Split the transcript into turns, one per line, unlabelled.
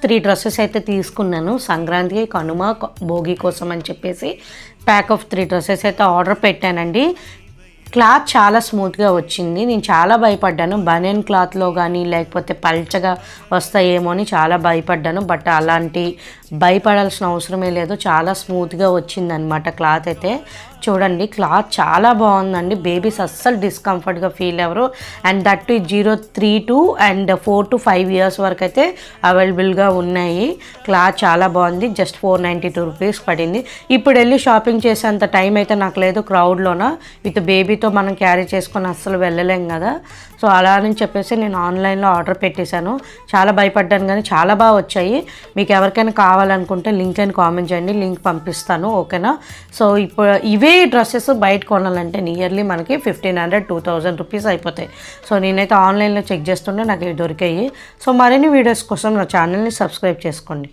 3 dresses అయితే తీసుకున్నాను సంక్రాంతికి, కనుమ, భోగి కోసం అని చెప్పేసి ప్యాక్ ఆఫ్ 3 డ్రెస్సెస్ అయితే ఆర్డర్ పెట్టానండి. క్లాత్ చాలా స్మూత్గా వచ్చింది. నేను చాలా భయపడ్డాను బనియన్ క్లాత్లో కానీ లేకపోతే పల్చగా వస్తాయేమో అని చాలా భయపడ్డాను. బట్ అలాంటి భయపడాల్సిన అవసరమే లేదు. చాలా స్మూత్గా వచ్చిందనమాట క్లాత్ అయితే. చూడండి క్లాత్ చాలా బాగుందండి. బేబీస్ అస్సలు డిస్కంఫర్ట్గా ఫీల్ అవ్వరు. And that 0-3 to and 4 to 5 years వరకు అయితే అవైలబుల్గా ఉన్నాయి. క్లాత్ చాలా బాగుంది. జస్ట్ 492 రూపీస్ పడింది. ఇప్పుడు వెళ్ళి షాపింగ్ చేసేంత టైం అయితే నాకు లేదు క్రౌడ్లోన. విత్ బేబీతో మనం క్యారీ చేసుకొని అస్సలు వెళ్ళలేం కదా. సో అలా అని చెప్పేసి నేను ఆన్లైన్లో ఆర్డర్ పెట్టేశాను. చాలా భయపడ్డాను కానీ చాలా బాగా వచ్చాయి. మీకు ఎవరికైనా కావాలనుకుంటే లింక్ అని కామెంట్ చేయండి, లింక్ పంపిస్తాను. ఓకేనా. సో ఇప్పుడు ఇవే డ్రెస్సెస్ బయట కొనాలంటే నియర్లీ మనకి 1500-2000 రూపీస్ అయిపోతాయి. సో నేనైతే ఆన్లైన్లో చెక్ చేస్తుంటే నాకు ఇవి దొరికాయి. సో మరిన్ని వీడియోస్ కోసం నా ఛానల్ని సబ్స్క్రైబ్ చేసుకోండి.